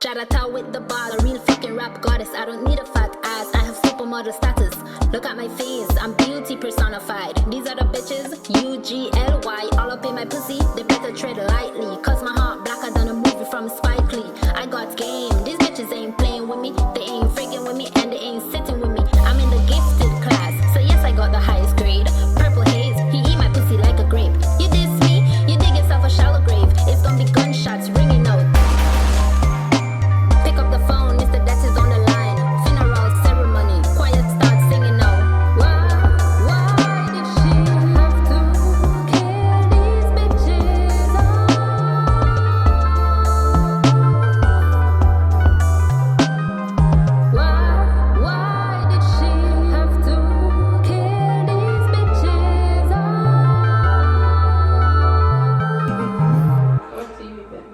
Shout out with the ball, a real fucking rap goddess. I don't need a fat ass, I have supermodel status. Look at my face, I'm beauty personified. These are the bitches, UGLY, all up in my pussy. They better tread lightly, cause my heart blacker than a movie from Spike Lee. I got game, these bitches ain't playing with me. They ain't freaking with me, and they ain't sitting with me. I'm in the gifted class, so yes, I got the highest grade. Purple haze, he eat my pussy like a grape. You diss me, you dig yourself a shallow grave. It's gonna be gunshots ringing out. Pick up the phone, Mr. Death is on the line. Funeral ceremony, quiet start singing now. Why did she have to kill these bitches? Why did she have to kill these bitches? Up to you, Ben.